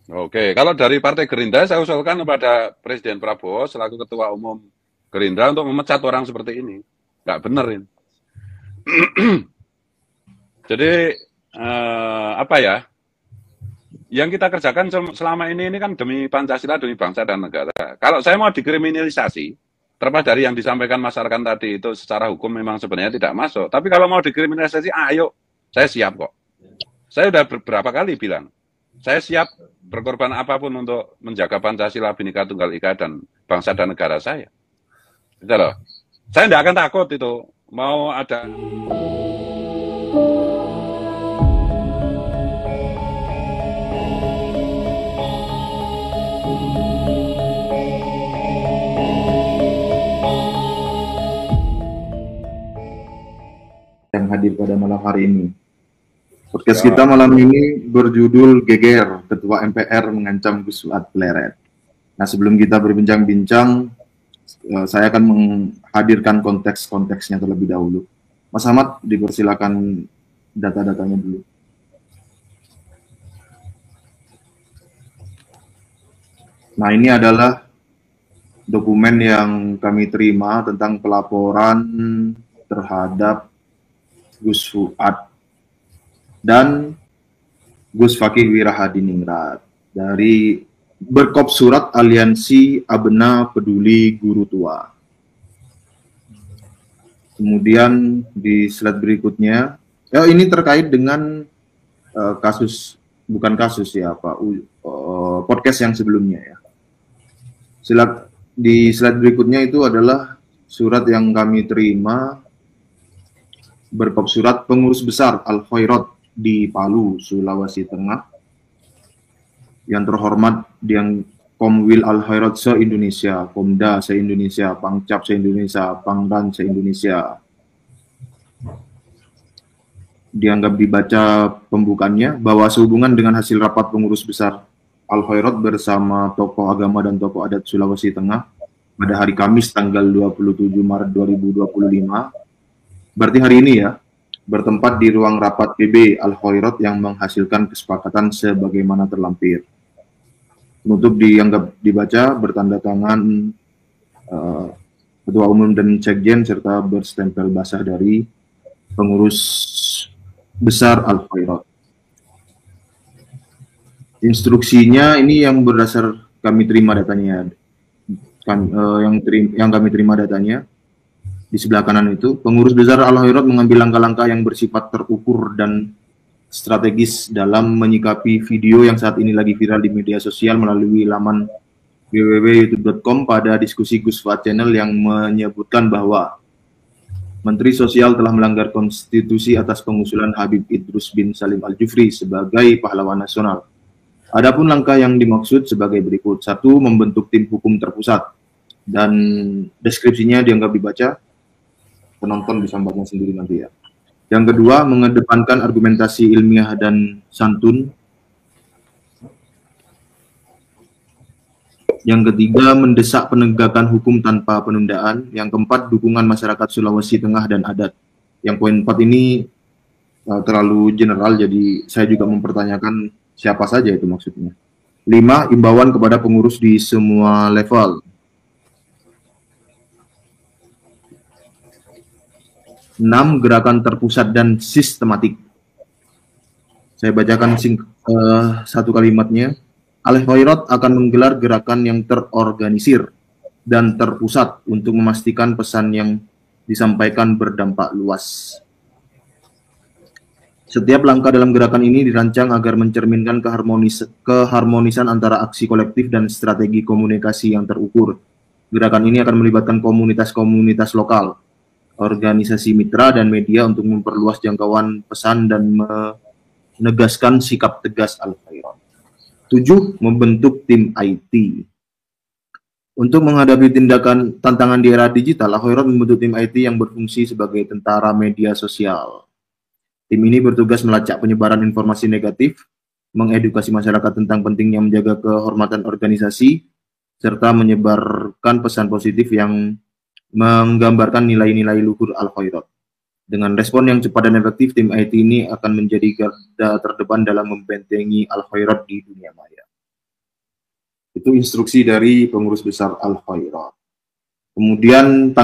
Oke, kalau dari Partai Gerindra saya usulkan kepada Presiden Prabowo selaku Ketua Umum Gerindra untuk memecat orang seperti ini. Nggak bener ini. Jadi apa ya? Yang kita kerjakan selama ini kan demi Pancasila, demi bangsa dan negara. Kalau saya mau dikriminalisasi, terlepas dari yang disampaikan masyarakat tadi itu secara hukum memang sebenarnya tidak masuk. Tapi kalau mau dikriminalisasi, ayo, saya siap kok. Saya sudah beberapa kali bilang, saya siap berkorban apapun untuk menjaga Pancasila, Bhinneka Tunggal Ika dan bangsa dan negara saya. Gitu loh. Saya tidak akan takut itu. Mau ada yang hadir pada malam hari ini. Podcast kita malam ini berjudul Geger, Ketua MPR mengancam Gus Fuad Pleret. Nah, sebelum kita berbincang-bincang, saya akan menghadirkan konteks-konteksnya terlebih dahulu. Mas Ahmad, dipersilakan data-datanya dulu. Nah, ini adalah dokumen yang kami terima tentang pelaporan terhadap Gus Fuad dan Gus Fakih Wirahadiningrat dari Berkop Surat Aliansi Abena Peduli Guru Tua. Kemudian di slide berikutnya, ini terkait dengan podcast yang sebelumnya ya. Di slide berikutnya itu adalah surat yang kami terima Berkop Surat Pengurus Besar Al-Khairat di Palu, Sulawesi Tengah, yang terhormat yang Komwil Al-Khairat se-Indonesia, Komda se-Indonesia, Pangcap se-Indonesia, Pangdan se-Indonesia. Dianggap dibaca pembukaannya bahwa sehubungan dengan hasil rapat pengurus besar Al-Khairat bersama tokoh agama dan tokoh adat Sulawesi Tengah pada hari Kamis tanggal 27 Maret 2025, berarti hari ini ya, bertempat di ruang rapat PB Al-Khairat yang menghasilkan kesepakatan sebagaimana terlampir. Penutup dianggap dibaca bertanda tangan Ketua Umum dan Sekjen serta berstempel basah dari pengurus besar Al-Khairat. Instruksinya ini yang berdasar kami terima datanya, yang kami terima datanya. Di sebelah kanan itu, pengurus besar Al-Khairat mengambil langkah-langkah yang bersifat terukur dan strategis dalam menyikapi video yang saat ini lagi viral di media sosial melalui laman www.youtube.com pada diskusi Gus Fuad Channel yang menyebutkan bahwa Menteri Sosial telah melanggar konstitusi atas pengusulan Habib Idrus bin Salim Al-Jufri sebagai pahlawan nasional. Adapun langkah yang dimaksud sebagai berikut. 1. Membentuk tim hukum terpusat. Dan deskripsinya dianggap dibaca. Penonton bisa membaca sendiri nanti ya. Yang kedua, mengedepankan argumentasi ilmiah dan santun. Yang ketiga, mendesak penegakan hukum tanpa penundaan. Yang keempat, dukungan masyarakat Sulawesi Tengah dan adat. Yang poin 4 ini terlalu general, jadi saya juga mempertanyakan siapa saja itu maksudnya. 5. Imbauan kepada pengurus di semua level. 6. Gerakan terpusat dan sistematik. Saya bacakan satu kalimatnya. Al-Khairat akan menggelar gerakan yang terorganisir dan terpusat untuk memastikan pesan yang disampaikan berdampak luas. Setiap langkah dalam gerakan ini dirancang agar mencerminkan keharmonisan antara aksi kolektif dan strategi komunikasi yang terukur. Gerakan ini akan melibatkan komunitas-komunitas lokal, organisasi mitra, dan media untuk memperluas jangkauan pesan dan menegaskan sikap tegas Al-Khairat. 7. Membentuk tim IT. Untuk menghadapi tantangan di era digital, Al-Khairat membentuk tim IT yang berfungsi sebagai tentara media sosial. Tim ini bertugas melacak penyebaran informasi negatif, mengedukasi masyarakat tentang pentingnya menjaga kehormatan organisasi, serta menyebarkan pesan positif yang menggambarkan nilai-nilai luhur Al-Khairat. Dengan respon yang cepat dan efektif, tim IT ini akan menjadi garda terdepan dalam membentengi Al-Khairat di dunia maya. Itu instruksi dari pengurus besar Al-Khairat. Kemudian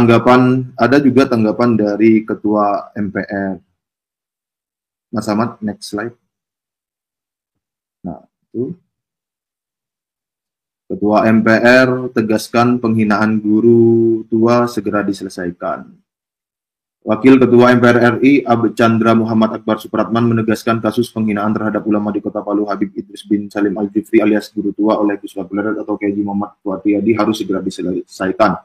ada juga tanggapan dari Ketua MPR. Mas Ahmad, next slide. Nah, itu. Ketua MPR tegaskan penghinaan guru tua segera diselesaikan. Wakil Ketua MPR RI Chandra Muhammad Akbar Supratman menegaskan kasus penghinaan terhadap ulama di Kota Palu Habib Idris bin Salim Al-Jufri alias Guru Tua oleh Gus Pleret atau Kiai Muhammad Fuadiyadi harus segera diselesaikan.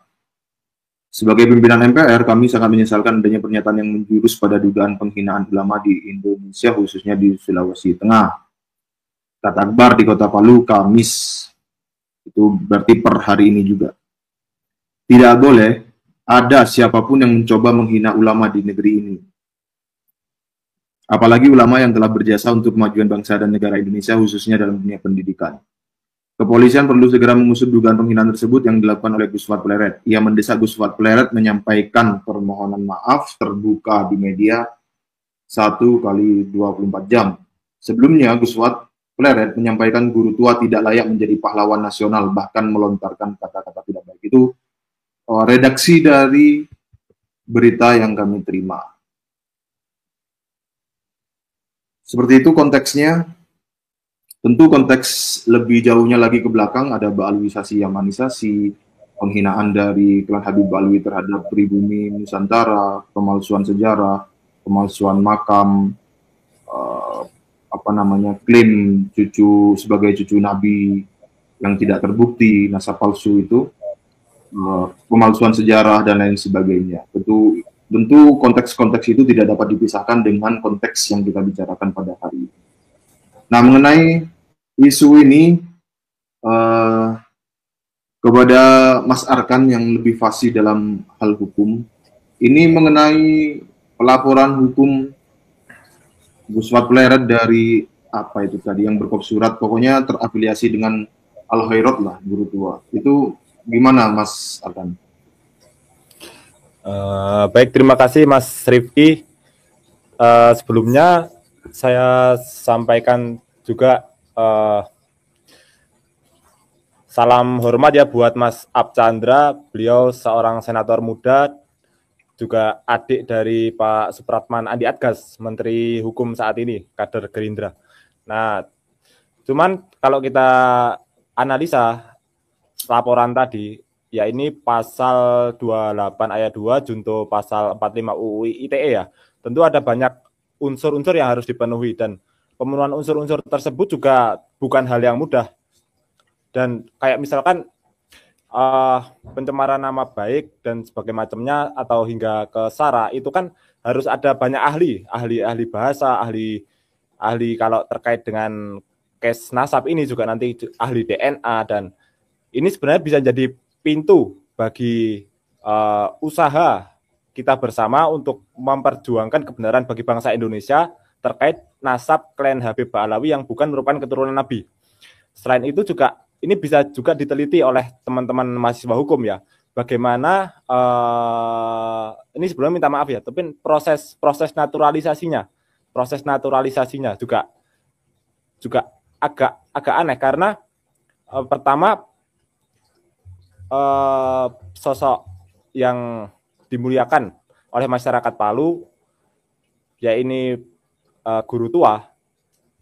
Sebagai pimpinan MPR, kami sangat menyesalkan adanya pernyataan yang menjurus pada dugaan penghinaan ulama di Indonesia, khususnya di Sulawesi Tengah. Kata Akbar di Kota Palu, Kamis. Itu berarti per hari ini juga. Tidak boleh ada siapapun yang mencoba menghina ulama di negeri ini. Apalagi ulama yang telah berjasa untuk kemajuan bangsa dan negara Indonesia, khususnya dalam dunia pendidikan. Kepolisian perlu segera mengusut dugaan penghinaan tersebut yang dilakukan oleh Gus Pleret. Ia mendesak Gus Pleret menyampaikan permohonan maaf terbuka di media 1 kali 24 jam. Sebelumnya, Gus Pleret menyampaikan guru tua tidak layak menjadi pahlawan nasional, bahkan melontarkan kata-kata tidak baik. Itu redaksi dari berita yang kami terima. Seperti itu konteksnya. Tentu konteks lebih jauhnya lagi ke belakang ada ba'alwisasi, yamanisasi, penghinaan dari klan Habib Ba'alwi terhadap pribumi Nusantara, pemalsuan sejarah, pemalsuan makam, klaim cucu sebagai cucu Nabi yang tidak terbukti, nasab palsu itu, pemalsuan sejarah dan lain sebagainya. Tentu konteks-konteks itu tidak dapat dipisahkan dengan konteks yang kita bicarakan pada hari ini. Nah, mengenai isu ini, kepada Mas Arkan yang lebih fasih dalam hal hukum, ini mengenai pelaporan hukum Gus Pleret dari apa itu tadi yang berkop surat, pokoknya terafiliasi dengan Al-Khairat lah, guru tua. Itu gimana Mas Arkan? Baik, terima kasih Mas Rifki. Sebelumnya saya sampaikan juga salam hormat ya buat Mas Abchandra. Beliau seorang senator muda, juga adik dari Pak Supratman Andi Adgas, Menteri Hukum saat ini, kader Gerindra. Nah, cuman kalau kita analisa laporan tadi, ya ini pasal 28 ayat 2 junto pasal 45 UU ITE ya. Tentu ada banyak unsur-unsur yang harus dipenuhi dan pemenuhan unsur-unsur tersebut juga bukan hal yang mudah. Dan kayak misalkan pencemaran nama baik dan sebagainya macamnya atau hingga ke SARA itu kan harus ada banyak ahli bahasa, ahli kalau terkait dengan case nasab ini juga nanti ahli DNA, dan ini sebenarnya bisa jadi pintu bagi usaha kita bersama untuk memperjuangkan kebenaran bagi bangsa Indonesia terkait nasab klan Habib Ba'alawi yang bukan merupakan keturunan Nabi. Selain itu juga ini bisa juga diteliti oleh teman-teman mahasiswa hukum ya. Bagaimana ini sebelumnya minta maaf ya, tapi proses naturalisasinya juga agak aneh karena pertama sosok yang dimuliakan oleh masyarakat Palu, ya ini guru tua,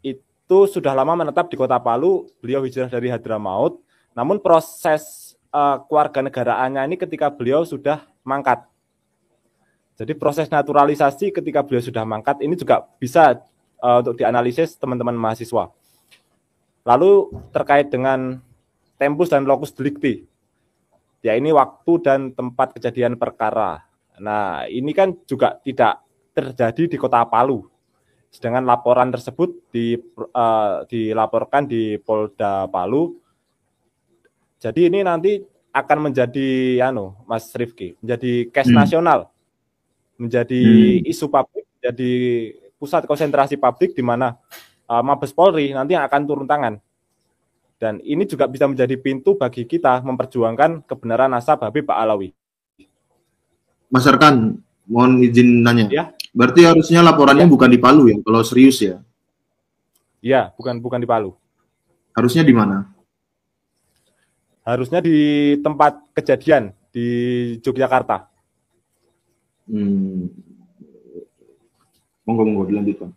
itu sudah lama menetap di Kota Palu. Beliau hijrah dari Hadramaut, namun proses kewarganegaraannya ini ketika beliau sudah mangkat. Jadi proses naturalisasi ketika beliau sudah mangkat ini juga bisa untuk dianalisis teman-teman mahasiswa. Lalu terkait dengan tempus dan locus delicti, ya ini waktu dan tempat kejadian perkara. Nah ini kan juga tidak terjadi di Kota Palu. Sedangkan laporan tersebut dilaporkan di Polda Palu. Jadi ini nanti akan menjadi Mas Rifki, menjadi case nasional, menjadi isu publik, menjadi pusat konsentrasi publik di mana Mabes Polri nanti yang akan turun tangan. Dan ini juga bisa menjadi pintu bagi kita memperjuangkan kebenaran nasab Habib Ba'alawi. Mas Arkan, mohon izin nanya. Ya. Berarti harusnya laporannya bukan di Palu ya, kalau serius ya? Iya, bukan di Palu. Harusnya di mana? Harusnya di tempat kejadian di Yogyakarta. Monggo dilanjutkan.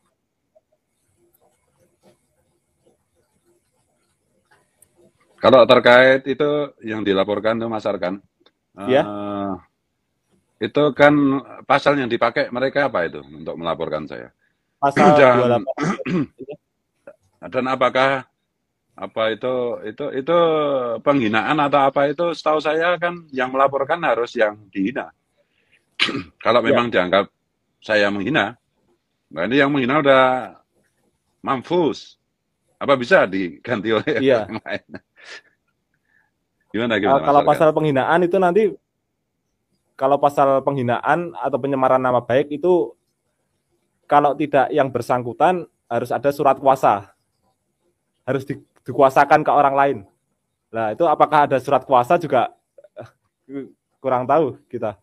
Kalau terkait itu yang dilaporkan tuh Mas Arkan, Ya. itu kan pasal yang dipakai mereka apa itu untuk melaporkan saya? Pasal Dan 28. dan apakah apa itu penghinaan atau apa itu? Setahu saya kan yang melaporkan harus yang dihina. Kalau memang dianggap saya menghina, nah ini yang menghina udah mampus. Apa bisa diganti oleh orang lain? Gimana kalau pasal penghinaan itu nanti, kalau pasal penghinaan atau penyemaran nama baik itu, kalau tidak yang bersangkutan harus ada surat kuasa, harus dikuasakan ke orang lain. Nah itu apakah ada surat kuasa juga kurang tahu kita.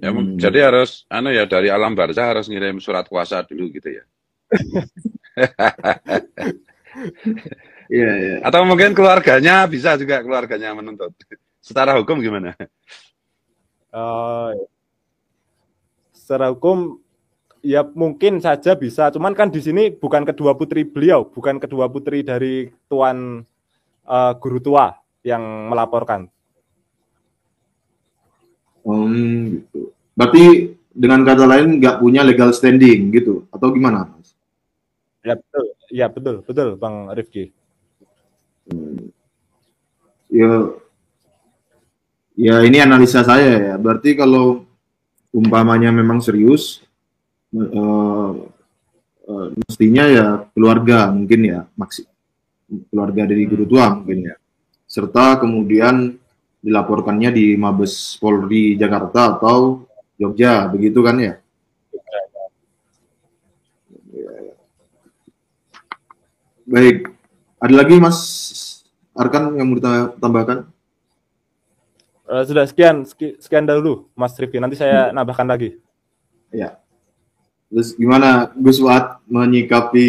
Ya, jadi harus dari alam barzah harus ngirim surat kuasa dulu gitu ya. Iya. Atau mungkin keluarganya bisa juga, keluarganya menuntut. Secara hukum gimana? Secara hukum ya mungkin saja bisa, cuman kan di sini bukan kedua putri beliau, bukan kedua putri dari Tuan Guru Tua yang melaporkan. Gitu. Berarti dengan kata lain nggak punya legal standing gitu atau gimana? Ya betul Bang Rifki. Ya ini analisa saya ya. Berarti kalau umpamanya memang serius, mestinya ya keluarga mungkin ya, keluarga dari Guru Tua mungkin ya. Serta kemudian dilaporkannya di Mabes Polri Jakarta atau Jogja, begitu kan ya? Baik, ada lagi Mas Arkan yang mau ditambahkan? Sudah sekian dahulu Mas Rifki, nanti saya nambahkan lagi. Ya. Terus gimana Gus Fuad menyikapi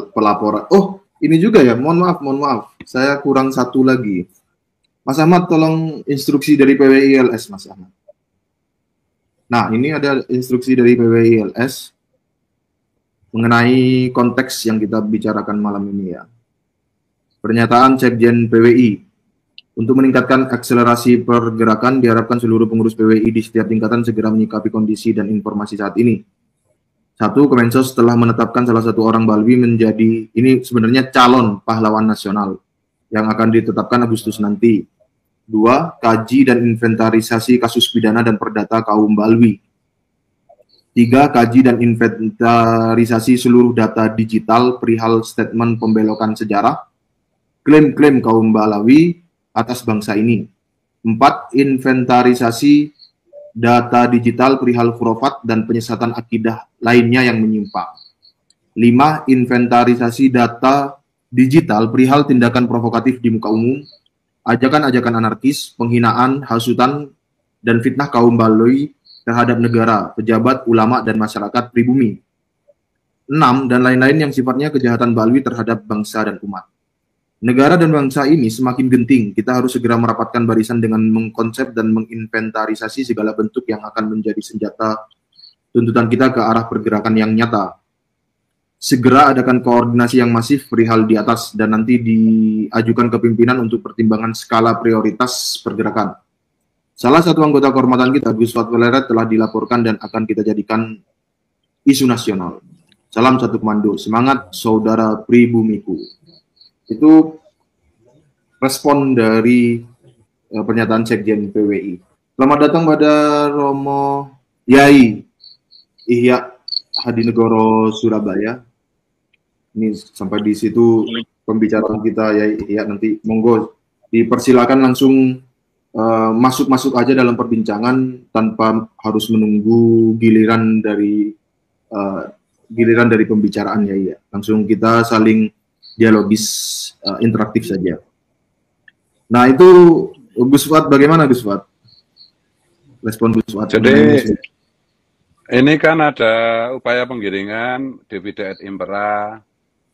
pelaporan? Oh, ini juga ya, mohon maaf. Saya kurang satu lagi. Mas Ahmad, tolong instruksi dari PWI-LS, Mas Ahmad. Nah, ini ada instruksi dari PWI-LS mengenai konteks yang kita bicarakan malam ini ya. Pernyataan Sekjen PWI. Untuk meningkatkan akselerasi pergerakan, diharapkan seluruh pengurus PWI di setiap tingkatan segera menyikapi kondisi dan informasi saat ini. 1. Kemensos telah menetapkan salah satu orang Balwi menjadi, ini sebenarnya calon pahlawan nasional yang akan ditetapkan Agustus nanti. 2. Kaji dan inventarisasi kasus pidana dan perdata kaum Balwi. 3. Kaji dan inventarisasi seluruh data digital perihal statement pembelokan sejarah, klaim-klaim kaum Balawi atas bangsa ini. 4. Inventarisasi data digital perihal khurafat dan penyesatan akidah lainnya yang menyimpang. 5. Inventarisasi data digital perihal tindakan provokatif di muka umum, ajakan-ajakan anarkis, penghinaan, hasutan, dan fitnah kaum Balawi terhadap negara, pejabat, ulama, dan masyarakat pribumi. 6. Dan lain-lain yang sifatnya kejahatan Balawi terhadap bangsa dan umat. Negara dan bangsa ini semakin genting. Kita harus segera merapatkan barisan dengan mengkonsep dan menginventarisasi segala bentuk yang akan menjadi senjata tuntutan kita ke arah pergerakan yang nyata. Segera adakan koordinasi yang masif perihal di atas dan nanti diajukan ke pimpinan untuk pertimbangan skala prioritas pergerakan. Salah satu anggota kehormatan kita, Gus Fuad Veleret, telah dilaporkan dan akan kita jadikan isu nasional. Salam satu komando, semangat saudara pribumiku. Itu respon dari pernyataan Sekjen PWI. Selamat datang pada Romo Yai Ihya Hadinegoro Surabaya. Ini sampai di situ pembicaraan kita ya Ihya, nanti monggo dipersilakan langsung masuk aja dalam perbincangan tanpa harus menunggu giliran dari pembicaraan ya Ihya. Langsung kita saling dialogis interaktif saja. Nah itu Gus Fuad, bagaimana Gus Fuad? Respon Gus Fuad. Jadi ini kan ada upaya penggiringan divide et impera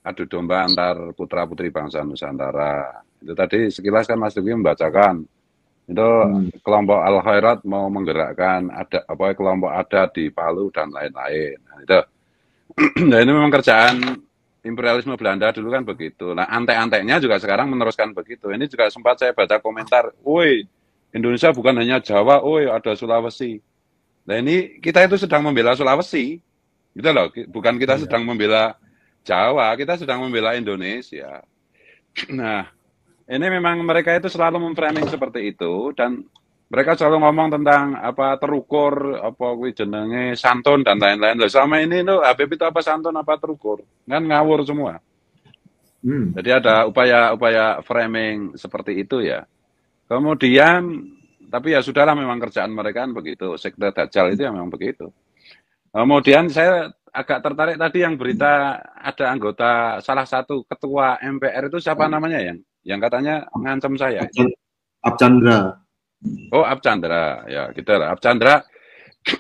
adu domba antar putra-putri bangsa Nusantara. Itu tadi sekilas kan Mas Duki membacakan. Itu kelompok Al-Khairat mau menggerakkan ada apa kelompok adat di Palu dan lain-lain. Nah, itu. Nah, ini memang kerjaan imperialisme Belanda dulu kan begitu. Nah, antek-anteknya juga sekarang meneruskan begitu. Ini juga sempat saya baca komentar, woi, Indonesia bukan hanya Jawa, woi, ada Sulawesi. Nah, ini kita itu sedang membela Sulawesi. Gitu loh, bukan kita sedang membela Jawa, kita sedang membela Indonesia. Nah, ini memang mereka itu selalu memframing seperti itu dan mereka selalu ngomong tentang apa terukur, apa kuwi jenenge santun dan lain-lain. Loh, selama ini tuh Habib itu apa santun apa terukur? Kan ngawur semua. Jadi ada upaya-upaya framing seperti itu ya. Kemudian tapi ya sudahlah memang kerjaan mereka kan begitu. Sekte Dajjal itu ya memang begitu. Kemudian saya agak tertarik tadi yang berita ada anggota salah satu ketua MPR itu siapa namanya yang katanya ngancam saya. Archandra. Oh, Archandra. Ya, gitu lah. Archandra.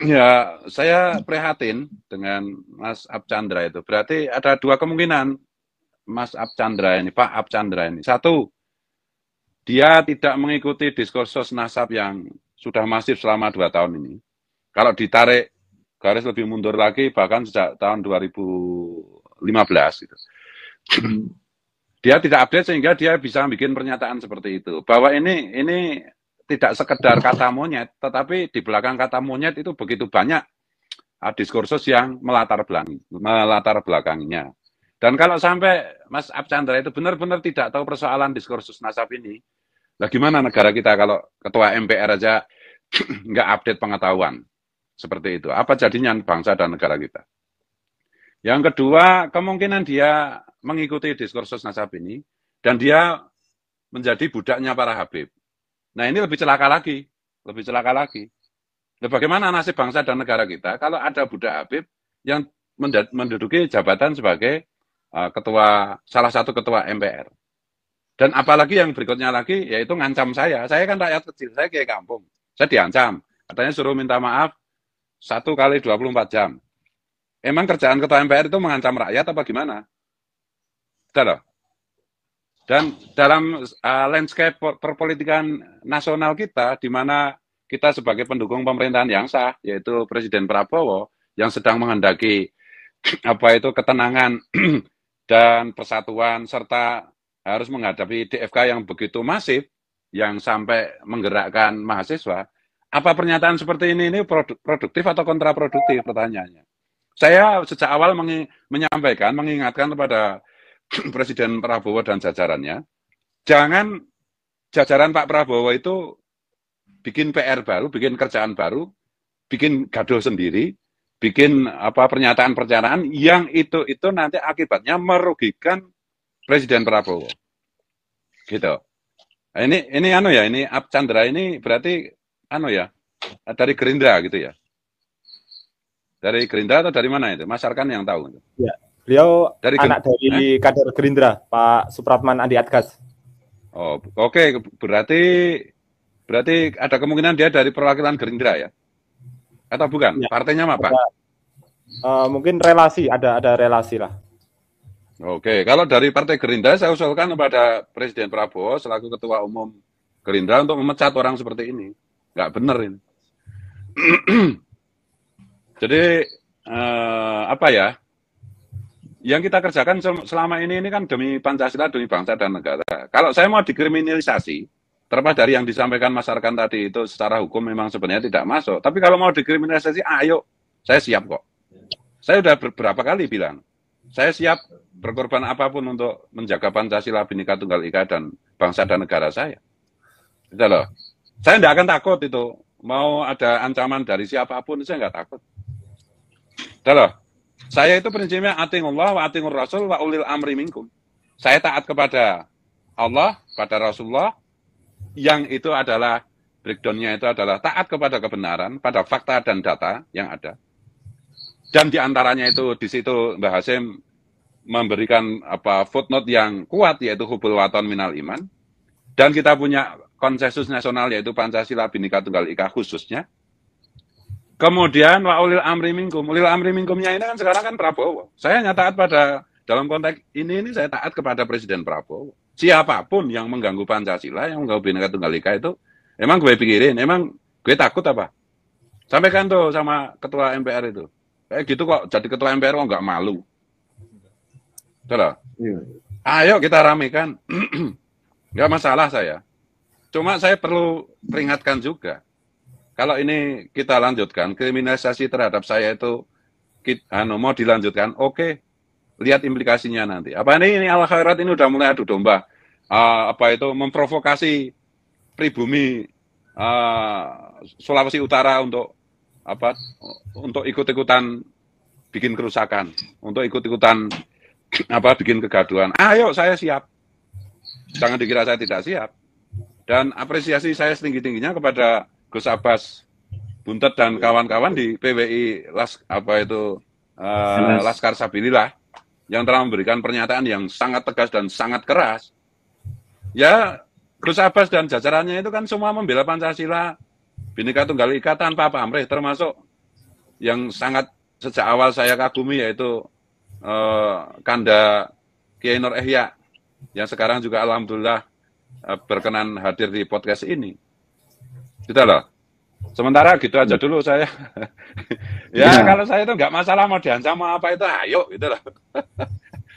Ya, saya prihatin dengan Mas Archandra itu. Berarti ada dua kemungkinan Mas Archandra ini, Pak Archandra ini. Satu, dia tidak mengikuti diskursus nasab yang sudah masif selama 2 tahun ini. Kalau ditarik garis lebih mundur lagi, bahkan sejak tahun 2015 gitu. Dia tidak update sehingga dia bisa bikin pernyataan seperti itu. Bahwa ini tidak sekedar kata monyet, tetapi di belakang kata monyet itu begitu banyak diskursus yang melatar belakanginya. Dan kalau sampai Mas Archandra itu benar-benar tidak tahu persoalan diskursus nasab ini, lah gimana negara kita kalau ketua MPR aja nggak update pengetahuan seperti itu? Apa jadinya bangsa dan negara kita? Yang kedua, kemungkinan dia mengikuti diskursus nasab ini dan dia menjadi budaknya para Habib. Nah, ini lebih celaka lagi. Nah, bagaimana nasib bangsa dan negara kita kalau ada budak Habib yang menduduki jabatan sebagai salah satu ketua MPR. Dan apalagi yang berikutnya lagi, yaitu ngancam saya. Saya kan rakyat kecil, saya kayak kampung. Saya diancam. Katanya suruh minta maaf 1 kali 24 jam. Emang kerjaan ketua MPR itu mengancam rakyat apa gimana? Betul loh. Dan dalam landscape perpolitikan nasional kita, di mana kita sebagai pendukung pemerintahan yang sah, yaitu Presiden Prabowo, yang sedang menghendaki ketenangan dan persatuan, serta harus menghadapi DFK yang begitu masif, yang sampai menggerakkan mahasiswa, apa pernyataan seperti ini produktif atau kontraproduktif pertanyaannya? Saya sejak awal mengingatkan kepada Presiden Prabowo dan jajarannya, jangan jajaran Pak Prabowo itu bikin PR baru, bikin kerjaan baru, bikin gaduh sendiri, bikin pernyataan-pernyataan yang itu nanti akibatnya merugikan Presiden Prabowo. Gitu. Nah, ini Archandra ini berarti dari Gerindra gitu ya. Dari Gerindra atau dari mana itu? Mas Arkan yang tahu. Ya, beliau dari kader Gerindra, Pak Supratman Andi Adgas. Oh, oke. Berarti ada kemungkinan dia dari perwakilan Gerindra ya? Atau bukan? Ya, partainya apa? Mungkin relasi, ada relasi lah. Oke, kalau dari Partai Gerindra saya usulkan kepada Presiden Prabowo selaku Ketua Umum Gerindra untuk memecat orang seperti ini. Nggak benar ini. Jadi yang kita kerjakan selama ini kan demi Pancasila, demi bangsa dan negara. Kalau saya mau dikriminalisasi, terlepas dari yang disampaikan Mas Arkan tadi itu secara hukum memang sebenarnya tidak masuk. Tapi kalau mau dikriminalisasi, ayo, saya siap kok. Saya sudah beberapa kali bilang, saya siap berkorban apapun untuk menjaga Pancasila, Bhinneka Tunggal Ika dan bangsa dan negara saya. Gitu loh. Saya tidak akan takut itu. Mau ada ancaman dari siapapun, saya nggak takut. Gitu loh. Saya itu prinsipnya atingullah wa atingur rasul wa ulil amri minkum. Saya taat kepada Allah, pada Rasulullah, yang itu adalah breakdown-nya itu adalah taat kepada kebenaran, pada fakta dan data yang ada. Dan diantaranya itu di situ Mbah Hasyim memberikan footnote yang kuat, yaitu hubul waton minal iman. Dan kita punya konsensus nasional, yaitu Pancasila, Bhinneka Tunggal Ika khususnya. Kemudian wa ulil amri minkum. Ulil amri minkumnya ini kan sekarang kan Prabowo. Saya taat pada dalam konteks ini saya taat kepada Presiden Prabowo. Siapapun yang mengganggu Pancasila, yang mengganggu Bhinneka Tunggal Ika itu, emang gue pikirin, emang gue takut apa? Sampaikan tuh sama Ketua MPR itu. Kayak gitu kok, jadi Ketua MPR kok nggak malu. Betul. Iya. Ayo kita ramekan. Nggak masalah saya. Cuma saya perlu peringatkan juga. Kalau ini kita lanjutkan, kriminalisasi terhadap saya itu mau dilanjutkan, oke. Lihat implikasinya nanti. Apa ini Al Khairat ini udah mulai adu domba. Memprovokasi pribumi Sulawesi Utara untuk ikut-ikutan bikin kerusakan, untuk ikut-ikutan bikin kegaduhan. Ayo, saya siap. Jangan dikira saya tidak siap. Dan apresiasi saya setinggi-tingginya kepada Gus Abbas Buntet dan kawan-kawan di PWI Laskar Sabilillah yang telah memberikan pernyataan yang sangat tegas dan sangat keras. Ya, Gus Abbas dan jajarannya itu kan semua membela Pancasila, Bhinneka Tunggal Ika tanpa pamrih, termasuk yang sangat sejak awal saya kagumi yaitu Kanda Kiai Nur Ihya yang sekarang juga alhamdulillah berkenan hadir di podcast ini. Gitu loh. Sementara gitu aja dulu saya. Kalau saya itu nggak masalah mau diancam mau apa itu, ayo gitu loh.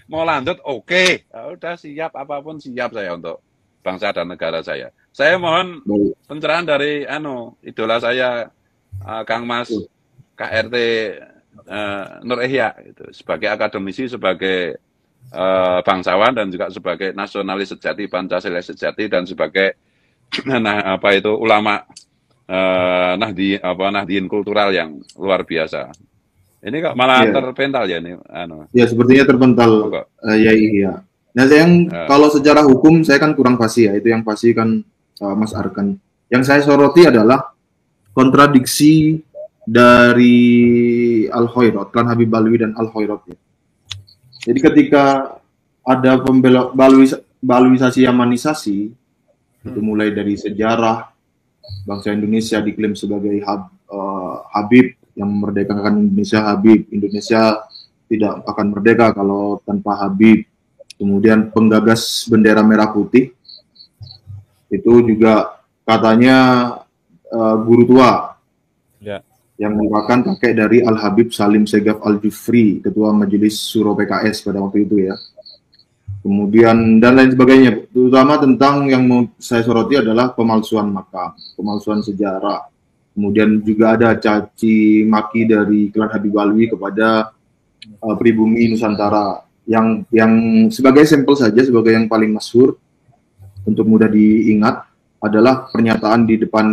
Mau lanjut, oke. Ya udah siap, apapun siap saya untuk bangsa dan negara saya. Saya mohon pencerahan dari idola saya Kang Mas KRT Nur Ihya gitu, sebagai akademisi, sebagai bangsawan dan juga sebagai nasionalis sejati, Pancasila sejati dan sebagai ulama Nahdien kultural yang luar biasa. Ini kok malah terpental ya ini. Ya sepertinya terpental. Iya. Nah, kalau secara hukum saya kan kurang pasti ya. Itu yang pasti kan Mas Arkan. Yang saya soroti adalah kontradiksi dari Al-Khairat, Klan Habib Balwi dan Al-Khairat. Ya. Jadi ketika ada balwisasi yamanisasi, itu mulai dari sejarah bangsa Indonesia diklaim sebagai Habib yang memerdekakan Indonesia, Habib Indonesia tidak akan merdeka kalau tanpa Habib. Kemudian penggagas bendera merah putih itu juga katanya guru tua yang merupakan kakek dari Al Habib Salim Segaf Al Jufri, ketua Majelis Suro PKS pada waktu itu ya. Kemudian dan lain sebagainya, terutama tentang yang mau saya soroti adalah pemalsuan makam, pemalsuan sejarah. Kemudian juga ada caci maki dari Klan Habib Balwi kepada pribumi Nusantara. Yang sebagai sampel saja, sebagai yang paling masyhur untuk mudah diingat adalah pernyataan di depan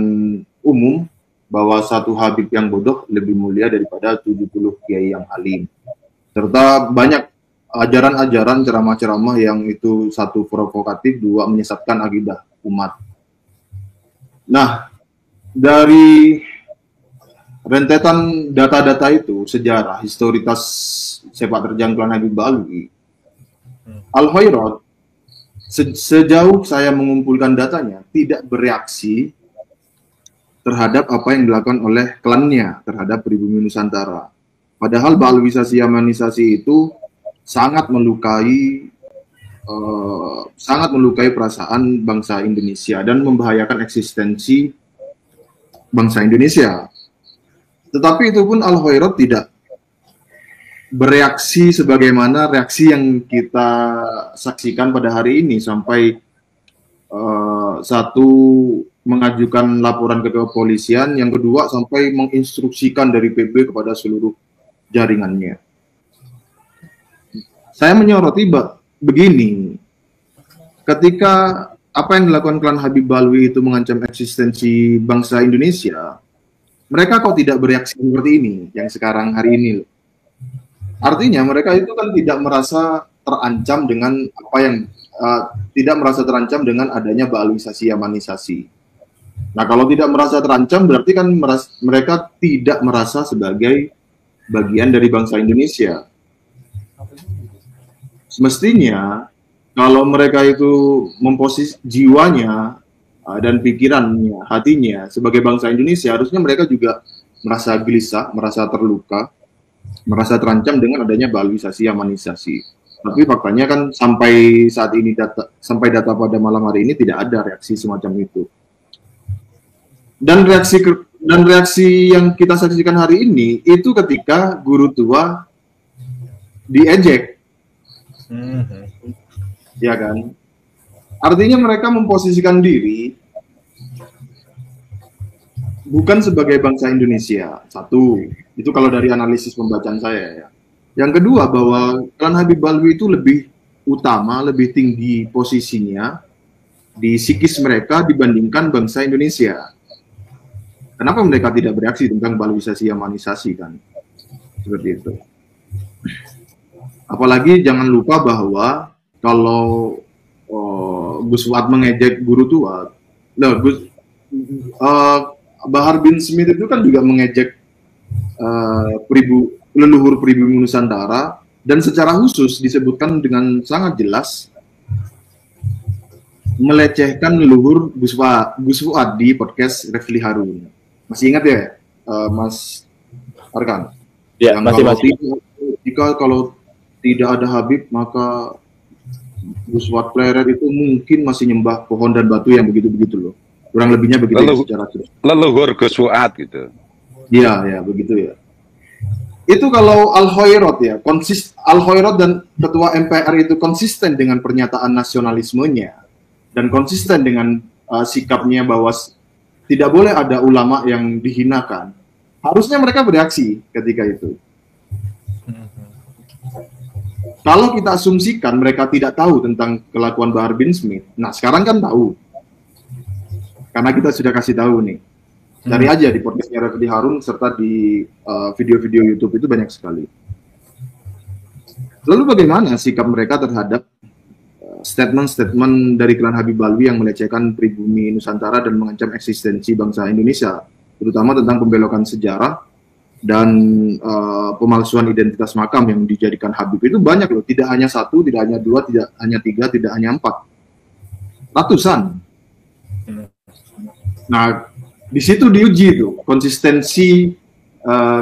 umum bahwa satu Habib yang bodoh lebih mulia daripada 70 kiai yang alim. Serta banyak ajaran-ajaran ceramah-ceramah yang itu satu provokatif, dua menyesatkan akidah umat. Nah, dari rentetan data-data itu, sejarah, historitas sepak terjang Klan Habib Balwi, Al-Khairat sejauh saya mengumpulkan datanya tidak bereaksi terhadap apa yang dilakukan oleh klannya terhadap pribumi Nusantara. Padahal balwisasi yamanisasi itu sangat melukai perasaan bangsa Indonesia dan membahayakan eksistensi bangsa Indonesia. Tetapi itu pun Al-Khairat tidak bereaksi sebagaimana reaksi yang kita saksikan pada hari ini, sampai satu mengajukan laporan ke kepolisian, yang kedua sampai menginstruksikan dari PB kepada seluruh jaringannya. Saya menyoroti begini, ketika apa yang dilakukan Klan Habib Balwi itu mengancam eksistensi bangsa Indonesia, mereka kok tidak bereaksi seperti ini yang sekarang hari ini. Artinya mereka itu kan tidak merasa terancam dengan apa yang tidak merasa terancam dengan adanya balwisasi yamanisasi. Nah, kalau tidak merasa terancam berarti kan mereka tidak merasa sebagai bagian dari bangsa Indonesia. Semestinya kalau mereka itu memposisi jiwanya dan pikirannya, hatinya sebagai bangsa Indonesia, harusnya mereka juga merasa gelisah, merasa terluka, merasa terancam dengan adanya balwisasi yamanisasi. Tapi faktanya kan sampai saat ini sampai data pada malam hari ini tidak ada reaksi semacam itu. Dan reaksi yang kita saksikan hari ini itu ketika guru tua diejek. Ya kan? Artinya mereka memposisikan diri bukan sebagai bangsa Indonesia. Satu, itu kalau dari analisis pembacaan saya ya. Yang kedua, bahwa klan Habib Alwi itu lebih utama, lebih tinggi posisinya di psikis mereka dibandingkan bangsa Indonesia. Kenapa mereka tidak bereaksi tentang Balwisasi Yamanisasi kan? Seperti itu. Apalagi jangan lupa bahwa kalau Gus Fuad mengejek guru tua, Bahar bin Smith itu kan juga mengejek leluhur pribumi Nusantara, dan secara khusus disebutkan dengan sangat jelas melecehkan leluhur Gus Fuad di podcast Refli Harun. Masih ingat ya, Mas Arkan? Ya, masih. Kalau tidak ada Habib, maka Gus Fuad Pleret itu mungkin masih nyembah pohon dan batu yang begitu-begitu loh. Kurang lebihnya begitu secara terus. Leluhur Gus Fuad gitu. Iya, begitu ya. Itu kalau Al-Hoirot ya, Al-Hoirot dan Ketua MPR itu konsisten dengan pernyataan nasionalismenya dan konsisten dengan sikapnya bahwa tidak boleh ada ulama yang dihinakan. Harusnya mereka bereaksi ketika itu. Kalau kita asumsikan mereka tidak tahu tentang kelakuan Bahar bin Smith, nah sekarang kan tahu. Karena kita sudah kasih tahu nih. Cari aja di podcastnya Refli Harun serta di video-video YouTube itu banyak sekali. Lalu bagaimana sikap mereka terhadap statement-statement dari klan Habib Alwi yang melecehkan pribumi Nusantara dan mengancam eksistensi bangsa Indonesia, terutama tentang pembelokan sejarah dan pemalsuan identitas makam yang dijadikan Habib itu banyak loh. Tidak hanya satu, tidak hanya dua, tidak hanya tiga, tidak hanya empat, ratusan. Nah, di situ diuji tuh konsistensi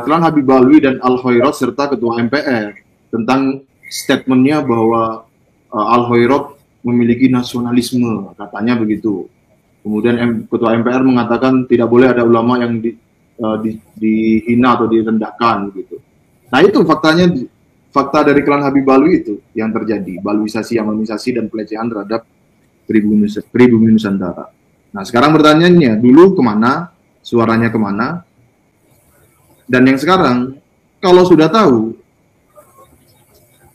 klan Habib Alwi dan Al-Hoirot serta Ketua MPR tentang statementnya bahwa Al-Hoirot memiliki nasionalisme, katanya begitu. Kemudian Ketua MPR mengatakan tidak boleh ada ulama yang dihina atau direndahkan gitu. Nah itu faktanya, fakta dari klan Habib Alwi itu yang terjadi, Balwisasi, Yamanisasi dan pelecehan terhadap pribumi Nusantara. Nah sekarang pertanyaannya, dulu kemana, suaranya kemana, dan yang sekarang, kalau sudah tahu,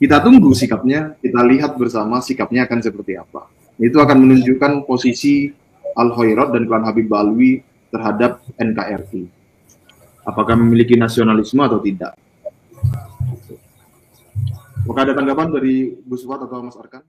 kita tunggu sikapnya, kita lihat bersama sikapnya akan seperti apa. Itu akan menunjukkan posisi Al-Hoirot dan klan Habib Alwi terhadap NKRI. Apakah memiliki nasionalisme atau tidak. Apakah ada tanggapan dari Bu Fuad atau Mas Arkan?